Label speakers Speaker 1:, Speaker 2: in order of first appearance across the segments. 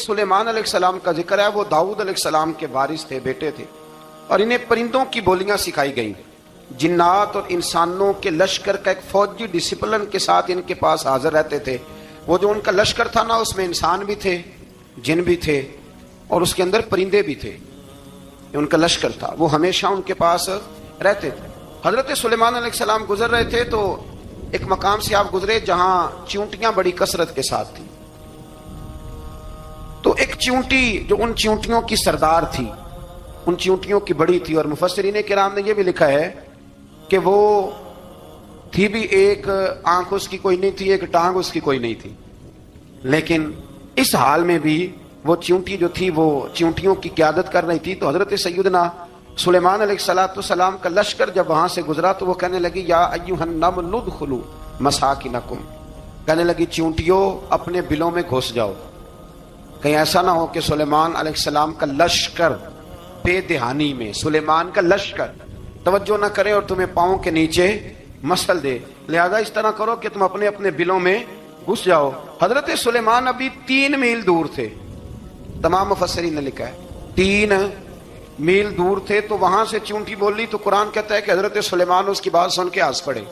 Speaker 1: سلیمان علیہ السلام کا ذکر ہے، وہ داؤد علیہ السلام کے وارث تھے، بیٹے تھے، اور انہیں پرندوں کی بولیاں سکھائی گئیں۔ جنات اور انسانوں کے لشکر کا ایک فوجی ڈسپلن کے ساتھ ان کے پاس حاضر رہتے تھے۔ وہ جو ان کا لشکر تھا نا، اس میں انسان بھی تھے، جن بھی تھے، اور اس کے اندر پرندے بھی تھے۔ ان کا لشکر تھا، وہ ہمیشہ ان کے پاس رہتے تھے۔ حضرت سلیمان علیہ السلام گزر رہے تھے تو ایک مقام سے آپ گزرے جہاں چیونٹیاں بڑی کثرت کے ساتھ تھیں۔ تو ایک چیونٹی جو ان چیونٹیوں کی سردار تھی، ان چیونٹیوں کی بڑی تھی، اور مفسرین کرام نے یہ بھی لکھا ہے کہ وہ تھی بھی ایک آنکھ اس کی کوئی نہیں تھی، ایک ٹانگ اس کی کوئی نہیں تھی، لیکن اس حال میں بھی وہ چیونٹی جو تھی وہ چیونٹیوں کی قیادت کر رہی تھی۔ تو حضرت سیدنا سلیمان علیہ السلام کا لشکر جب وہاں سے گزرا تو وہ کہنے لگی یا ایھا النمل ادخلوا مساکنکم، کہنے لگی چیونٹیوں اپنے بلوں میں گھس جاؤ، کہیں ایسا نہ ہو کہ سلیمان علیہ السلام کا لشکر بے دہانی میں سلیمان کا لشکر توجہ نہ کرے اور تمہیں پاؤں کے نیچے مسل دے، لہذا اس طرح کرو کہ تم اپنے اپنے بلوں میں گھس جاؤ۔ حضرت سلیمان ابھی 3 میل دور تھے، تمام مفسرین نے لکھا ہے 3 میل دور تھے، تو وہاں سے چیونٹی بول لی تو قرآن کہتا ہے کہ حضرت سلیمان اس کی بات سن کے ہنس پڑے،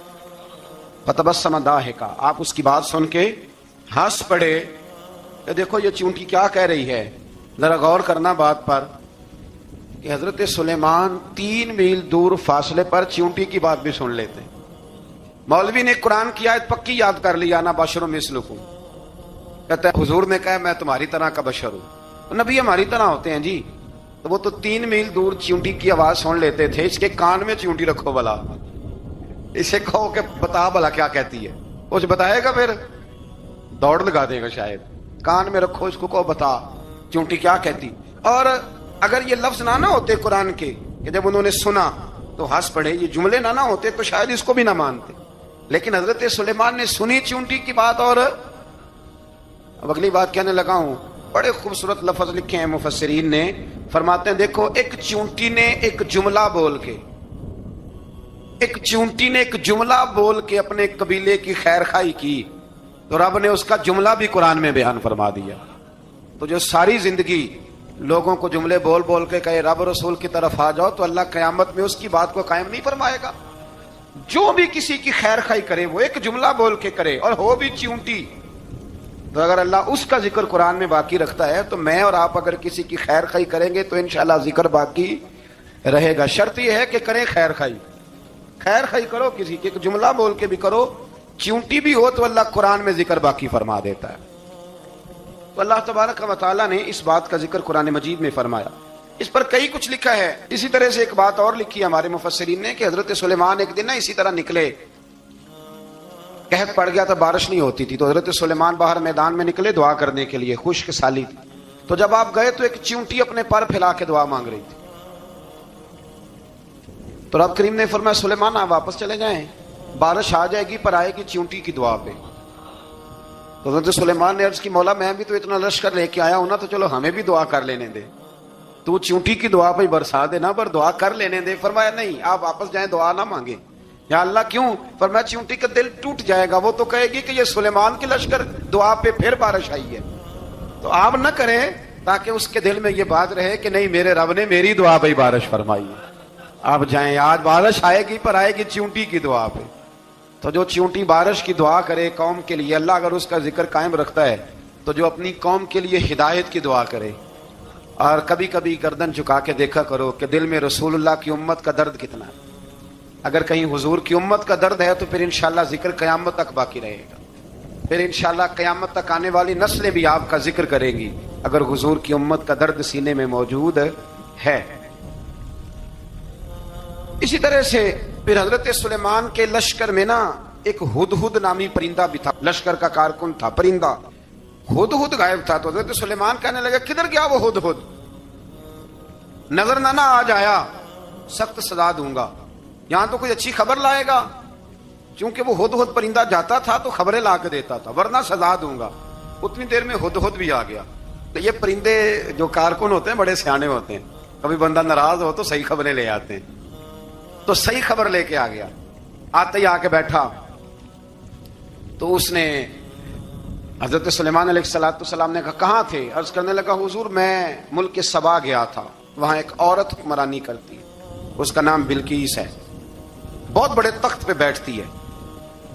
Speaker 1: فتبسم ضاحکا، آپ اس کی بات سن کے ہنس پڑے کہ دیکھو یہ چیونٹی کیا کہہ رہی ہے، ذرا غور کرنا بات پر کہ حضرت سلیمان 3 میل دور فاصلے پر چیونٹی کی بات بھی سن لیتے۔ مولوی نے قرآن کی آیت پکی یاد کر لی، انا بشر مثلکم، کہتا ہے حضور نے کہا میں تمہاری طرح کا بشر ہوں، نبی ہماری طرح ہوتے ہیں جی، تو وہ تو 3 میل دور چیونٹی کی آواز سن لیتے تھے۔ اس کے کان میں چیونٹی رکھو بلا، اسے کہو کہ بتا بلا کیا کہتی ہے، کچھ بتائے گا پھر دوڑ لگا دے گا شاید، کان میں رکھو اس کو، کہو بتا چیونٹی کیا کہتی۔ اور اگر یہ لفظ نہ ہوتے قرآن کے کہ جب انہوں نے سنا تو ہنس پڑے، یہ جملے نہ ہوتے تو شاید اس کو بھی نہ مانتے، لیکن حضرت سلیمان نے سنی چیونٹی کی بات۔ اور اب اگلی بات کہنے لگا ہوں، بڑے خوبصورت لفظ لکھے ہیں مفسرین نے، فرماتے ہیں دیکھو ایک چیونٹی نے ایک جملہ بول کے اپنے قبیلے کی خیر خواہی کی تو رب نے اس کا جملہ بھی قرآن میں بیان فرما دیا۔ تو جو ساری زندگی لوگوں کو جملے بول بول کے کہے رب رسول کی طرف آ جاؤ، تو اللہ قیامت میں اس کی بات کو قائم نہیں فرمائے گا۔ جو بھی کسی کی خیر خواہی کرے وہ ایک جملہ بول کے کرے، اور ہو بھی چیونٹی، تو اگر اللہ اس کا ذکر قرآن میں باقی رکھتا ہے تو میں اور آپ اگر کسی کی خیر خواہی کریں گے تو انشاءاللہ ذکر باقی رہے گا۔ شرط یہ ہے کہ کریں خیر خواہی کرو، کسی کی ایک جملہ بول کے بھی کرو، چیونٹی بھی ہو تو اللہ قرآن میں ذکر باقی فرما دیتا ہے۔ تو اللہ تبارک و تعالیٰ نے اس بات کا ذکر قرآن مجید میں فرمایا، اس پر کئی کچھ لکھا ہے۔ اسی طرح سے ایک بات اور لکھی ہے ہمارے مفسرین نے کہ حضرت سلیمان ایک دن اسی طرح نکلے، قحط پڑ گیا تھا، بارش نہیں ہوتی تھی، تو حضرت سلیمان باہر میدان میں نکلے دعا کرنے کے لیے، خشک سالی تھی، تو جب آپ گئے تو ایک چیونٹی اپنے پر پھیلا کے دعا مانگ رہی تھی، تو رب کریم نے فرمایا سلیمان آپ واپس چلے جائیں، بارش آ جائے گی پر آئے گی چیونٹی کی دعا پہ۔ تو حضرت سلیمان نے عرض کی مولا میں بھی تو اتنا لشکر لے کے آیا ہوں نا، تو چلو ہمیں بھی دعا کر لینے دے، تو چیونٹی کی دعا پہ برسا دے نا، پر دعا کر لینے دے۔ فرمایا نہیں آپ واپس جائیں، دعا نہ مانگے۔ یا اللہ کیوں؟ فرمایا چیونٹی کا دل ٹوٹ جائے گا، وہ تو کہے گی کہ یہ سلیمان کے لشکر دعا پہ پھر بارش آئی ہے، تو آپ نہ کریں تاکہ اس کے دل میں یہ بات رہے کہ نہیں میرے رب نے میری دعا پہ بارش فرمائی ہے۔ آپ جائیں، آج بارش آئے گی پر آئے گی چیونٹی کی دعا پہ۔ تو جو چیونٹی بارش کی دعا کرے قوم کے لیے، اللہ اگر اس کا ذکر قائم رکھتا ہے، تو جو اپنی قوم کے لیے ہدایت کی دعا کرے، اور کبھی کبھی گردن جھکا کے دیکھا کرو کہ دل میں رسول اللہ کی امت کا درد کتنا ہے۔ اگر کہیں حضور کی امت کا درد ہے تو پھر انشاءاللہ ذکر قیامت تک باقی رہے گا، پھر انشاءاللہ قیامت تک آنے والی نسلیں بھی آپ کا ذکر کرے گی اگر حضور کی امت کا درد سینے میں موجود ہے۔ اسی طرح سے پھر حضرت سلیمان کے لشکر میں نا ایک ہدہد نامی پرندہ بھی تھا، لشکر کا کارکن تھا پرندہ، ہدہد غائب تھا۔ تو حضرت سلیمان کہنے لگا کدھر گیا وہ ہدہد، نظر نہ آج آیا سخت سزا دوں گا، یہاں تو کوئی اچھی خبر لائے گا، چونکہ وہ ہدہد پرندہ جاتا تھا تو خبریں لا کے دیتا تھا، ورنہ سزا دوں گا۔ اتنی دیر میں ہدہد بھی آ گیا۔ تو یہ پرندے جو کارکن ہوتے ہیں بڑے سیانے ہوتے ہیں، کبھی بندہ ناراض ہو تو صحیح خبریں لے آتے ہیں، تو صحیح خبر لے کے آ گیا۔ آتے ہی آ کے بیٹھا تو اس نے حضرت سلیمان علیہ السلام نے کہا کہاں تھے؟ عرض کرنے لگا حضور میں ملک سبا گیا تھا، وہاں ایک عورت حکمرانی کرتی ہے، اس کا نام بلقیس ہے، بہت بڑے تخت پہ بیٹھتی ہے،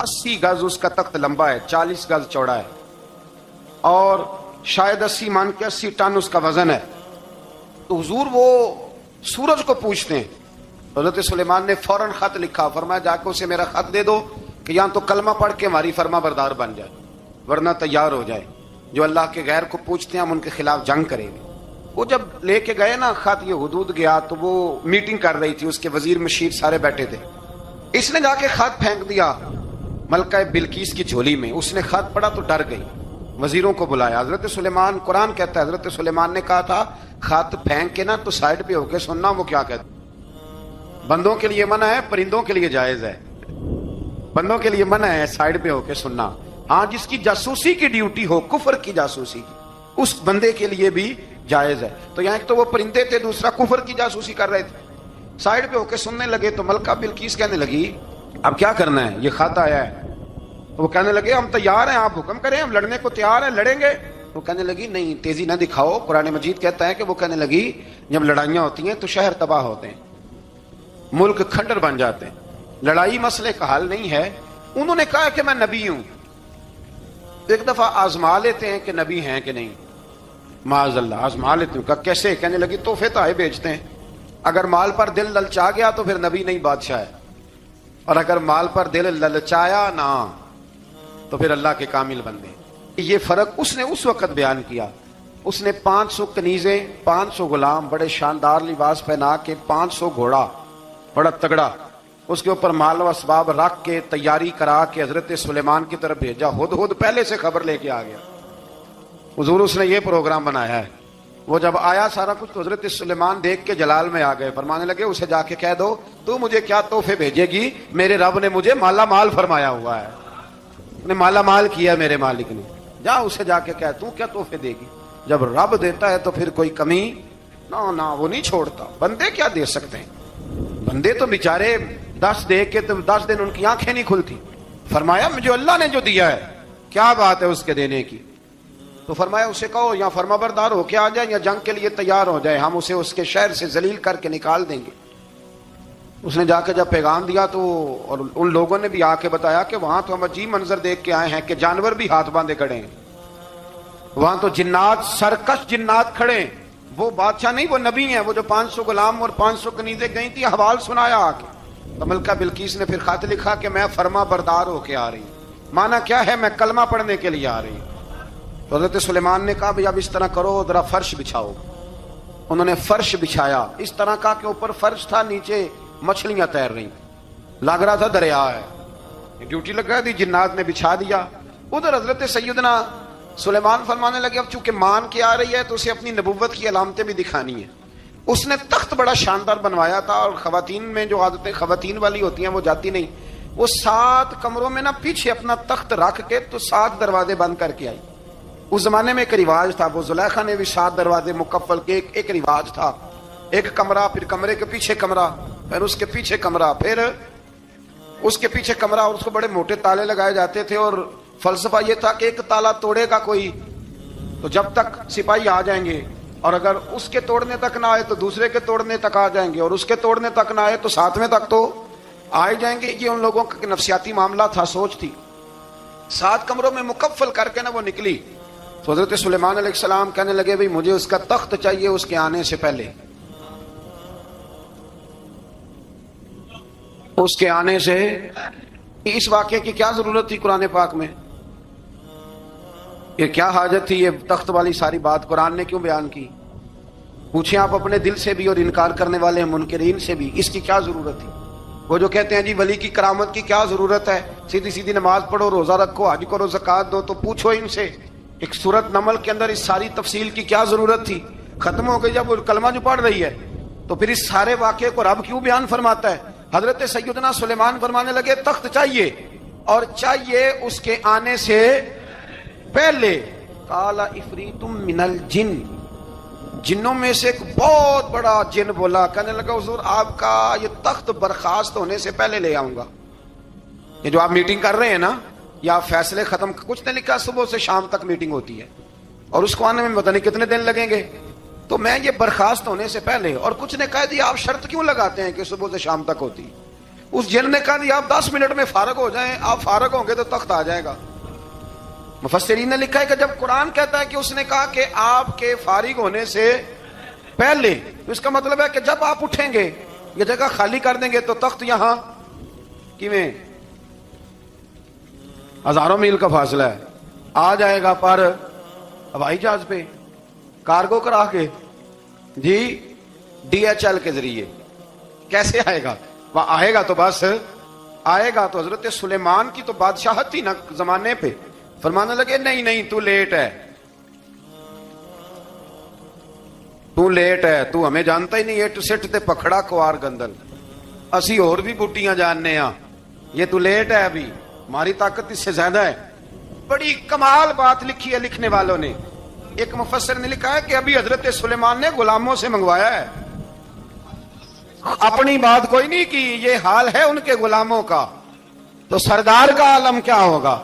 Speaker 1: 80 گز اس کا تخت لمبا ہے، 40 گز چوڑا ہے، اور شاید 80 مان کے 80 ٹن اس کا وزن ہے۔ تو حضور وہ سورج کو پوچھتے ہیں، حضرت سلیمان نے فوراً خط لکھا، فرمایا جا کے اسے میرا خط دے دو کہ یہاں تو کلمہ پڑھ کے ہماری فرما بردار بن جائے، ورنہ تیار ہو جائے، جو اللہ کے غیر کو پوچھتے ہیں ہم ان کے خلاف جنگ کریں گے۔ وہ جب لے کے گئے نا خط، یہ حدود گیا تو وہ میٹنگ کر رہی تھی، اس کے وزیر مشیر سارے بیٹھے تھے، اس نے جا کے خط پھینک دیا ملکہ بلقیس کی جھولی میں، اس نے خط پڑھا تو ڈر گئی، وزیروں کو بلایا۔ حضرت سلیمان، قرآن کہتا ہے حضرت سلیمان نے کہا تھا خط پھینک کے نا تو سائڈ پہ ہو کے سننا وہ کیا کہتا۔ بندوں کے لیے منع ہے، پرندوں کے لیے جائز ہے، بندوں کے لیے منع ہے سائڈ پہ ہو کے سننا، ہاں جس کی جاسوسی کی ڈیوٹی ہو، کفر کی جاسوسی کی، اس بندے کے لیے بھی جائز ہے۔ تو یہاں ایک تو وہ پرندے تھے، دوسرا کفر کی جاسوسی کر رہے تھے، سائڈ پہ ہو کے سننے لگے۔ تو ملکہ بلقیس کہنے لگی اب کیا کرنا ہے، یہ خط آیا ہے۔ وہ کہنے لگے ہم تیار ہیں، آپ حکم کریں، ہم لڑنے کو تیار ہیں، لڑیں گے۔ وہ کہنے لگی نہیں تیزی نہ دکھاؤ، قرآن مجید کہتا ہے کہ وہ کہنے لگی جب لڑائیاں ہوتی ہیں تو شہر تباہ ہوتے ہیں، ملک کھنڈر بن جاتے ہیں، لڑائی مسئلے کا حل نہیں ہے۔ انہوں نے کہا کہ میں نبی ہوں، ایک دفعہ آزما لیتے ہیں کہ نبی ہیں کہ نہیں، معاذ اللہ آزما لیتے ہوں۔ کہا کیسے؟ کہنے لگی تحفے تائے بیچتے ہیں، اگر مال پر دل للچا گیا تو پھر نبی نہیں بادشاہ ہے، اور اگر مال پر دل للچایا نہ تو پھر اللہ کے کامل بندے۔ یہ فرق اس نے اس وقت بیان کیا۔ اس نے 500 کنیزیں، 500 غلام، بڑے شاندار لباس پہنا کے، 500 گھوڑا بڑا تگڑا، اس کے اوپر مال و اسباب رکھ کے تیاری کرا کے حضرت سلیمان کی طرف بھیجا۔ ہدہد پہلے سے خبر لے کے آ گیا، حضور اس نے یہ پروگرام بنایا ہے۔ وہ جب آیا سارا کچھ تو حضرت سلیمان دیکھ کے جلال میں آ گئے، فرمانے لگے اسے جا کے کہہ دو تو مجھے کیا تحفے بھیجے گی، میرے رب نے مجھے مالا مال فرمایا ہوا ہے، نے مالا مال کیا میرے مالک نے، جا اسے جا کے کہہ تو کیا تحفے دے گی۔ جب رب دیتا ہے تو پھر کوئی کمی نہ وہ نہیں چھوڑتا۔ بندے کیا دے سکتے ہیں، بندے تو بیچارے 10 دے کے تو 10 دن ان کی آنکھیں نہیں کھلتی۔ فرمایا مجھے اللہ نے جو دیا ہے کیا بات ہے اس کے دینے کی، تو فرمایا اسے کہو یا فرما بردار ہو کے آ جائے یا جنگ کے لیے تیار ہو جائے، ہم اسے اس کے شہر سے ذلیل کر کے نکال دیں گے۔ اس نے جا کے جب پیغام دیا تو اور ان لوگوں نے بھی آ کے بتایا کہ وہاں تو ہم عجیب منظر دیکھ کے آئے ہیں کہ جانور بھی ہاتھ باندھے کھڑے ہیں، وہاں تو جنات، سرکش جنات کھڑے ہیں، وہ بادشاہ نہیں وہ نبی ہیں۔ وہ جو 500 غلام اور 500 کنیزیں گئی تھی، حوال سنایا آ کے۔ تو ملکہ بلقیس نے پھر خط لکھا کہ میں فرما بردار ہو کے آ رہی ہوں، مانا کیا ہے میں کلمہ پڑھنے کے لیے آ رہی ہوں۔ تو حضرت سلیمان نے کہا بھئی اب اس طرح کرو، ذرا فرش بچھاؤ۔ انہوں نے فرش بچھایا، اس طرح کا کہ اوپر فرش تھا، نیچے مچھلیاں تیر رہی، لگ رہا تھا دریا ہے، ڈیوٹی لگ رہی تھی، جنات نے بچھا دیا۔ ادھر حضرت سیدنا سلیمان فرمانے لگے اب چونکہ مان کے آ رہی ہے تو اسے اپنی نبوت کی علامتیں بھی دکھانی ہیں۔ اس نے تخت بڑا شاندار بنوایا تھا، اور خواتین میں جو عادتیں خواتین والی ہوتی ہیں وہ جاتی نہیں، وہ 7 کمروں میں نا پیچھے اپنا تخت رکھ کے تو 7 دروازے بند کر کے آئی۔ اس زمانے میں ایک رواج تھا، وہ زلیخا نے بھی 7 دروازے مکفل کے، ایک رواج تھا، ایک کمرہ، پھر کمرے کے پیچھے کمرہ، پھر اس کے پیچھے کمرہ، پھر اس کے پیچھے کمرہ، اور اس کو بڑے موٹے تالے لگائے جاتے تھے، اور فلسفہ یہ تھا کہ ایک تالا توڑے گا کوئی تو جب تک سپاہی آ جائیں گے، اور اگر اس کے توڑنے تک نہ آئے تو دوسرے کے توڑنے تک آ جائیں گے، اور اس کے توڑنے تک نہ آئے تو 7ویں تک تو آ جائیں گے۔ یہ ان لوگوں کا نفسیاتی معاملہ تھا، سوچ تھی۔ 7 کمروں میں مکفل کر کے نا وہ نکلی تو حضرت سلیمان علیہ السلام کہنے لگے بھئی مجھے اس کا تخت چاہیے اس کے آنے سے پہلے، اس کے آنے سے۔ اس واقعے کی کیا ضرورت تھی قرآن پاک میں، یہ کیا حاجت تھی، یہ تخت والی ساری بات قرآن نے کیوں بیان کی؟ پوچھیں آپ اپنے دل سے بھی اور انکار کرنے والے منکرین سے بھی، اس کی کیا ضرورت تھی؟ وہ جو کہتے ہیں جی ولی کی کرامت کی کیا ضرورت ہے، سیدھی سیدھی نماز پڑھو، روزہ رکھو، حج کرو، زکات دو، تو پوچھو ان سے ایک سورت نمل کے اندر اس ساری تفصیل کی کیا ضرورت تھی؟ ختم ہو گئی جب وہ کلمہ جو پڑھ رہی ہے، تو پھر اس سارے واقعے کو رب کیوں بیان فرماتا ہے؟ حضرت سیدنا سلیمان فرمانے لگے تخت چاہیے، اور چاہیے اس کے آنے سے پہلے۔ قال افریت من الجن، جنوں میں سے ایک بہت بڑا جن بولا، کہنے لگا حضور آپ کا یہ تخت برخاست ہونے سے پہلے لے آؤں گا۔ یہ جو آپ میٹنگ کر رہے ہیں نا، یا فیصلے ختم، کچھ نے لکھا صبح سے شام تک میٹنگ ہوتی ہے اور اس کو آنے میں پتہ نہیں کتنے دن لگیں گے، تو میں یہ برخاست ہونے سے پہلے، اور کچھ نے کہا دی آپ شرط کیوں لگاتے ہیں کہ صبح سے شام تک ہوتی، اس جن نے کہا دی آپ 10 منٹ میں فارغ ہو جائیں، آپ فارغ ہوں گے تو تخت آ جائے گا۔ مفسرین نے لکھا ہے کہ جب قرآن کہتا ہے کہ اس نے کہا کہ آپ کے فارغ ہونے سے پہلے، تو اس کا مطلب ہے کہ جب آپ اٹھیں گے یہ جگہ خالی کر دیں گے تو تخت یہاں کیویں ہزاروں میل کا فاصلہ ہے، آ جائے گا پر ہوائی جہاز پہ، کارگو کرا کے، جی DHL کے ذریعے۔ کیسے آئے گا؟ وہ آئے گا تو بس آئے گا تو حضرت سلیمان کی تو بادشاہت تھی نا زمانے پہ، فرمانے لگے نہیں نہیں تو لیٹ ہے، تو لیٹ ہے، تو ہمیں جانتا ہی نہیں، 8 سٹ تے پکھڑا کوار گندل، اسی اور بھی بوٹیاں جاننے ہاں، یہ تو لیٹ ہے، ابھی ہماری طاقت اس سے زیادہ ہے۔ بڑی کمال بات لکھی ہے لکھنے والوں نے۔ ایک مفسر نے لکھا ہے کہ ابھی حضرت سلیمان نے غلاموں سے منگوایا ہے، اپنی بات کوئی نہیں کی، یہ حال ہے ان کے غلاموں کا، تو سردار کا عالم کیا ہوگا؟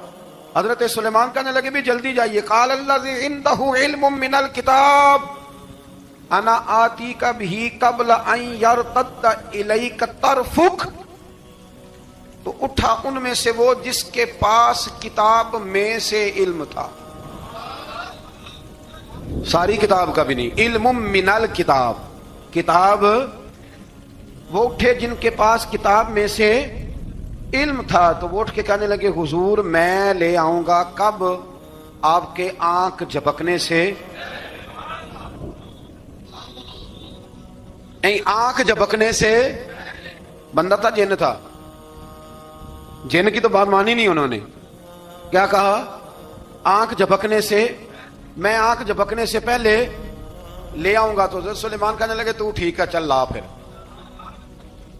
Speaker 1: حضرت سلیمان کہنے لگے بھی جلدی جائیے، قال الذی عنده علم من الکتاب انا آتیک بہ قبل ان یرتد الیک طرفک، تو اٹھا ان میں سے وہ جس کے پاس کتاب میں سے علم تھا، ساری کتاب کا بھی نہیں، علم من الکتاب، کتاب، وہ اٹھے جن کے پاس کتاب میں سے علم تھا، تو وہ اٹھ کے کہنے لگے حضور میں لے آؤں گا، کب؟ آپ کے آنکھ جھپکنے سے، آنکھ جھپکنے سے، بندہ تھا جن تھا، جن کی تو بات مانی نہیں انہوں نے، کیا کہا؟ آنکھ جھپکنے سے، میں آنکھ جھپکنے سے پہلے لے آؤں گا، تو حضرت سلیمان کہنے لگے تو ٹھیک ہے چل لا پھر،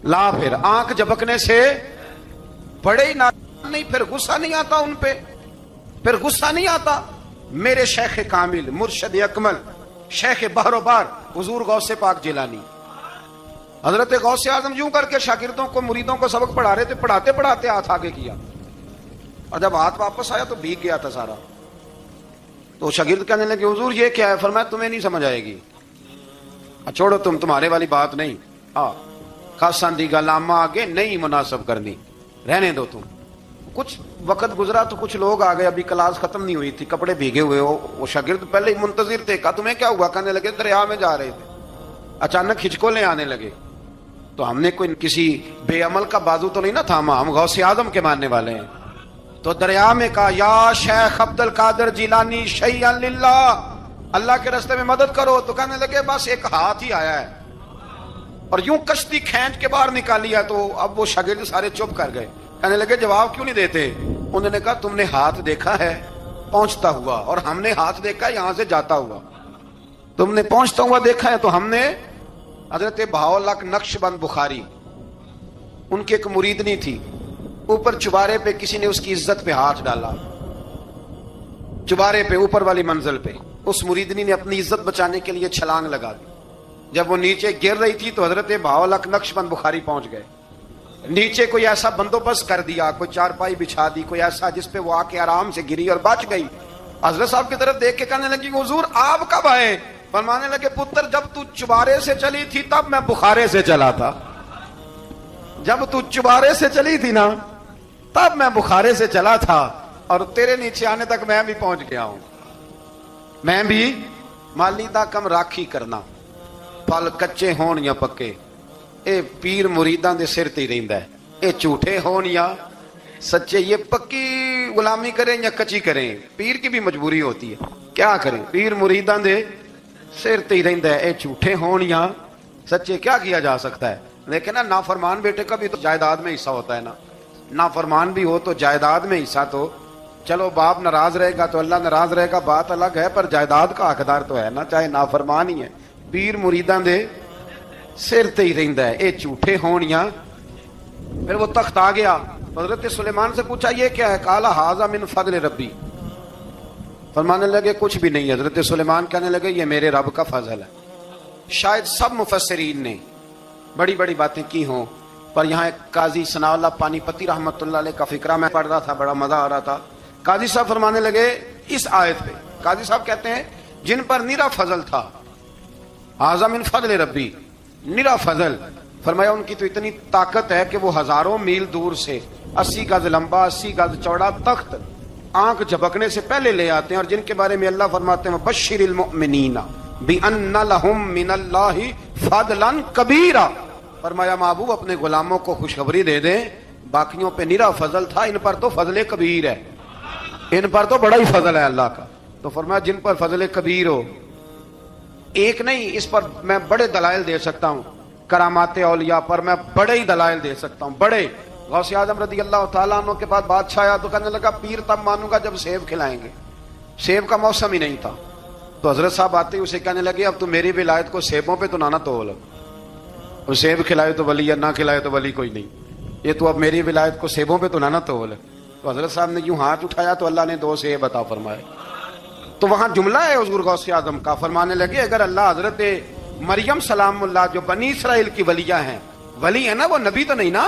Speaker 1: لا پھر، آنکھ جھپکنے سے بڑے ہی نہیں، پھر غصہ نہیں آتا ان پہ، پھر غصہ نہیں آتا۔ میرے شیخ کامل، مرشد اکمل، شیخ بحر و بار، حضور غوث پاک جیلانی، حضرت غوث اعظم یوں کر کے شاگردوں کو، مریدوں کو سبق پڑھا رہے تھے، پڑھاتے پڑھاتے ہاتھ آگے کیا، اور جب ہاتھ واپس آیا تو بھیگ گیا تھا سارا، تو شاگرد کہنے لگے حضور یہ کیا ہے؟ فرمایا تمہیں نہیں سمجھ آئے گی، چھوڑو تمہارے والی بات نہیں، خاصان دی گل آگے نہیں مناسب کرنی، رہنے دو تم۔ کچھ وقت گزرا تو کچھ لوگ آ گئے، ابھی کلاس ختم نہیں ہوئی تھی، کپڑے بھیگے ہوئے ہو، وہ شاگرد پہلے ہی منتظر تھے، کہا تمہیں کیا ہوا؟ کہنے لگے دریا میں جا رہے تھے، اچانک ہچکولیں آنے لگے، تو ہم نے کوئی کسی بے عمل کا بازو تو نہیں نہ تھاما، ہم غوث اعظم کے ماننے والے ہیں، تو دریا میں کہا یا شیخ عبد القادر جیلانی شیئا للہ، اللہ کے راستے میں مدد کرو، تو کہنے لگے بس ایک ہاتھ ہی آیا ہے، اور یوں کشتی کھینچ کے باہر نکالی ہے، تو اب وہ شاگرد سارے چپ کر گئے، کہنے لگے جواب کیوں نہیں دیتے؟ انہوں نے کہا تم نے ہاتھ دیکھا ہے پہنچتا ہوا، اور ہم نے ہاتھ دیکھا یہاں سے جاتا ہوا، تم نے پہنچتا ہوا دیکھا ہے، تو ہم نے حضرت بہاؤالحق نقشبند بخاری، ان کی ایک مریدنی تھی، اوپر چبارے پہ کسی نے اس کی عزت پہ ہاتھ ڈالا، چبارے پہ اوپر والی منزل پہ، اس مریدنی نے اپنی عزت بچانے کے لیے چھلانگ لگا دی، جب وہ نیچے گر رہی تھی تو حضرت بہاؤالحق نقشبند بخاری پہنچ گئے، نیچے کوئی ایسا بندوبست کر دیا، کوئی چارپائی بچھا دی، کوئی ایسا جس پہ وہ آ کے آرام سے گری اور بچ گئی۔ حضرت صاحب کی طرف دیکھ کے کہنے لگی حضور آپ کب آئے؟ فرمانے لگے پتر جب تو چبارے سے چلی تھی تب میں بخارے سے چلا تھا، جب تو چبارے سے چلی تھی نا تب میں بخارے سے چلا تھا، اور تیرے نیچے آنے تک میں بھی پہنچ گیا ہوں، میں بھی مالی دا کم راکھی کرنا، پھل کچے ہون یا پکے، اے پیر مریداں دے سر تے رہندا ہے، اے جھوٹے ہون یا سچے، یہ پکی غلامی کریں یا کچی کریں، پیر کی بھی مجبوری ہوتی ہے، کیا کریں، پیر مریداں دے سر تے رہندا ہے، اے جھوٹے ہون یا سچے، کیا کیا جا سکتا ہے؟ لیکن نا نافرمان بیٹے کا بھی تو جائیداد میں حصہ ہوتا ہے نا، نافرمان بھی ہو تو جائیداد میں حصہ، تو چلو باپ ناراض رہے گا تو اللہ ناراض رہے گا، بات الگ ہے، پر جائیداد کا حقدار تو ہے نا، چاہے نافرمان ہی ہے، پیر مریداں دے سر تے ہی رہندا ہے، اے جھوٹے ہون یا۔ پھر وہ تخت آ گیا، حضرت سلیمان سے پوچھا یہ کیا ہے؟ قال ھذا من فضل ربی، فرمانے لگے کچھ بھی نہیں، حضرت سلیمان کہنے لگے یہ میرے رب کا فضل ہے۔ شاید سب مفسرین نے بڑی بڑی باتیں کی ہوں، پر یہاں ایک قاضی ثناء اللہ پانی پتی رحمۃ اللہ علیہ کا فقرہ میں پڑھ رہا تھا، بڑا مزہ آ رہا تھا. قاضی صاحب فرمانے لگے اس آیت پہ، قاضی صاحب کہتے ہیں جن پر نرا فضل تھا، ھذا من فضل ربی، نرا فضل، فرمایا ان کی تو اتنی طاقت ہے کہ وہ ہزاروں میل دور سے 80 گز لمبا 80 گز چوڑا تخت آنکھ جھپکنے سے پہلے لے آتے ہیں، اور جن کے بارے میں اللہ فرماتے ہیں بشر المؤمنین بان لہم من اللہ فضلا کبیرا، فرمایا محبوب اپنے غلاموں کو خوشخبری دے دیں باقیوں پہ نرا فضل تھا، ان پر تو فضل کبیر ہے، ان پر تو بڑا ہی فضل ہے اللہ کا. تو فرمایا جن پر فضل کبیر ہو، ایک نہیں، اس پر میں بڑے دلائل دے سکتا ہوں، کرامات اولیاء پر میں بڑے ہی دلائل دے سکتا ہوں، بڑے. غوث اعظم رضی اللہ تعالیٰ عنہ کے بعد بادشاہ آیا تو کہنے لگا پیر تب مانوں گا جب سیب کھلائیں گے، سیب کا موسم ہی نہیں تھا. تو حضرت صاحب آتے ہی اسے کہنے لگے اب تو میری ولایت کو سیبوں پہ تو نہ تول، اور سیب کھلائے تو ولی، یا نہ کھلائے تو ولی کوئی نہیں، یہ تو اب میری ولایت کو سیبوں پہ تو نہ تول. تو حضرت صاحب نے یوں ہاتھ اٹھایا تو اللہ نے 2 سیب عطا فرمائے. تو وہاں جملہ ہے حضور غوث اعظم کا، فرمانے لگے اگر اللہ حضرت مریم سلام اللہ جو بنی اسرائیل کی ولیہ ہیں، ولی ہے نا، وہ نبی تو نہیں نا،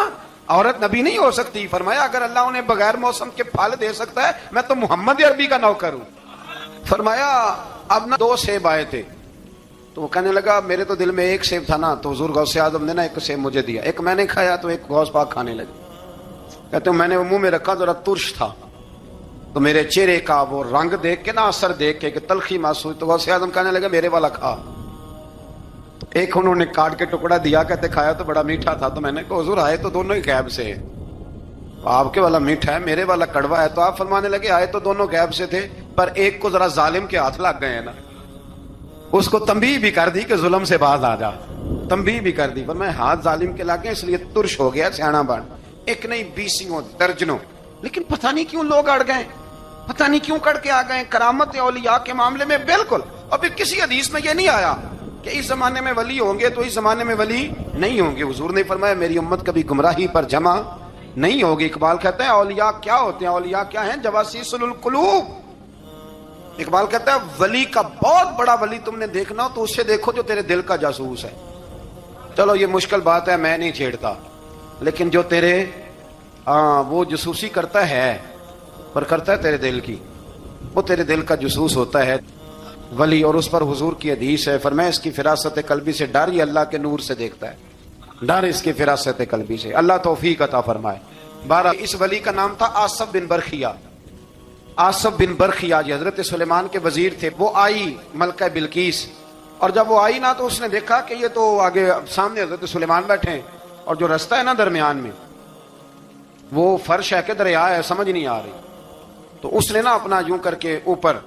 Speaker 1: عورت نبی نہیں ہو سکتی. فرمایا اگر اللہ انہیں بغیر موسم کے پھل دے سکتا ہے، میں تو محمد عربی کا نوکر ہوں. فرمایا اب نہ 2 سیب آئے تھے، تو وہ کہنے لگا میرے تو دل میں 1 سیب تھا نا، تو حضور غوث اعظم نے نا 1 سیب مجھے دیا، 1 میں نے کھایا تو 1 غوث پاک کھانے لگے. کہتے ہیں میں نے وہ منہ میں رکھا، ذرا ترش تھا، تو میرے چہرے کا وہ رنگ دیکھ کے نا، اثر دیکھ کے کہ تلخی محسوس، تو غوث اعظم کہنے لگے میرے والا کھا. تو 1 انہوں نے کاٹ کے ٹکڑا دیا، کہتے کھایا تو بڑا میٹھا تھا. تو میں نے کہا حضور آئے تو دونوں ہی غیب سے ہیں، آپ کے والا میٹھا ہے میرے والا کڑوا ہے. تو آپ فرمانے لگے آئے تو دونوں غیب سے تھے، پر ایک کو ذرا ظالم کے ہاتھ لگ گئے ہیں نا، اس کو تنبیہ بھی کر دی کہ ظلم سے باز آ جا، تنبیہ بھی کر دی، پر میں ہاتھ ظالم کے لگ گئے اس لیے ترش ہو گیا سیاڑا بن. 1 نہیں 20 درجنوں، لیکن پتہ نہیں کیوں لوگ اڑ گئے، پتہ نہیں کیوں کڑ کے آ گئے کرامت اولیاء کے معاملے میں. بالکل ابھی کسی حدیث میں یہ نہیں آیا کہ اس زمانے میں ولی ہوں گے تو اس زمانے میں ولی نہیں ہوں گے. حضور نے فرمایا میری امت کبھی گمراہی پر جمع نہیں ہوگی. اقبال کہتا ہے اولیاء کیا ہوتے ہیں؟ اولیاء کیا ہیں؟ جواسیس القلوب. اقبال کہتا ہے ولی کا بہت بڑا ولی تم نے دیکھنا ہو تو اس سے دیکھو جو تیرے دل کا جاسوس ہے. چلو یہ مشکل بات ہے، میں نہیں چھیڑتا، لیکن جو تیرے وہ جاسوسی کرتا ہے، پر کرتا ہے تیرے دل کی، وہ تیرے دل کا جاسوس ہوتا ہے ولی. اور اس پر حضور کی حدیث ہے، فرمایا اس کی فراست قلبی سے ڈر، یہ اللہ کے نور سے دیکھتا ہے، ڈر اس کی فراست قلبی سے. اللہ توفیق عطا فرمائے. 12 اس ولی کا نام تھا آصف بن برخیہ. آصف بن برخیہ یہ حضرت سلیمان کے وزیر تھے. وہ آئی ملکہ بلقیس، اور جب وہ آئی نا تو اس نے دیکھا کہ یہ تو آگے سامنے حضرت سلیمان بیٹھے ہیں، اور جو رستہ ہے نا درمیان میں وہ فرش ہے کہ دریا ہے سمجھ نہیں آ رہی. تو اس نے نا اپنا یوں کر کے اوپر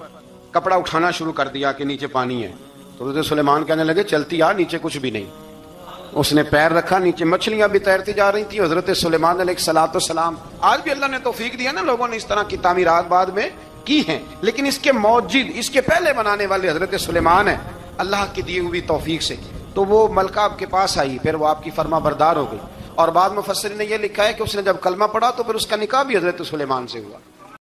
Speaker 1: کپڑا اٹھانا شروع کر دیا کہ نیچے پانی ہے. تو حضرت سلیمان کہنے لگے چلتی آ، نیچے کچھ بھی نہیں. اس نے پیر رکھا، نیچے مچھلیاں بھی تیرتی جا رہی تھی. حضرت سلیمان علیہ الصلوۃ والسلام، آج بھی اللہ نے توفیق دیا نا، لوگوں نے اس طرح کی تعمیرات بعد میں کی ہیں، لیکن اس کے موجد، اس کے پہلے بنانے والے حضرت سلیمان ہیں اللہ کی دی ہوئی توفیق سے. تو وہ ملکہ آپ کے پاس آئی، پھر وہ آپ کی فرما بردار ہو گئی. اور بعد مفسرین نے یہ لکھا ہے کہ اس نے جب کلمہ پڑھا تو پھر اس کا نکاح بھی حضرت سلیمان سے ہوا.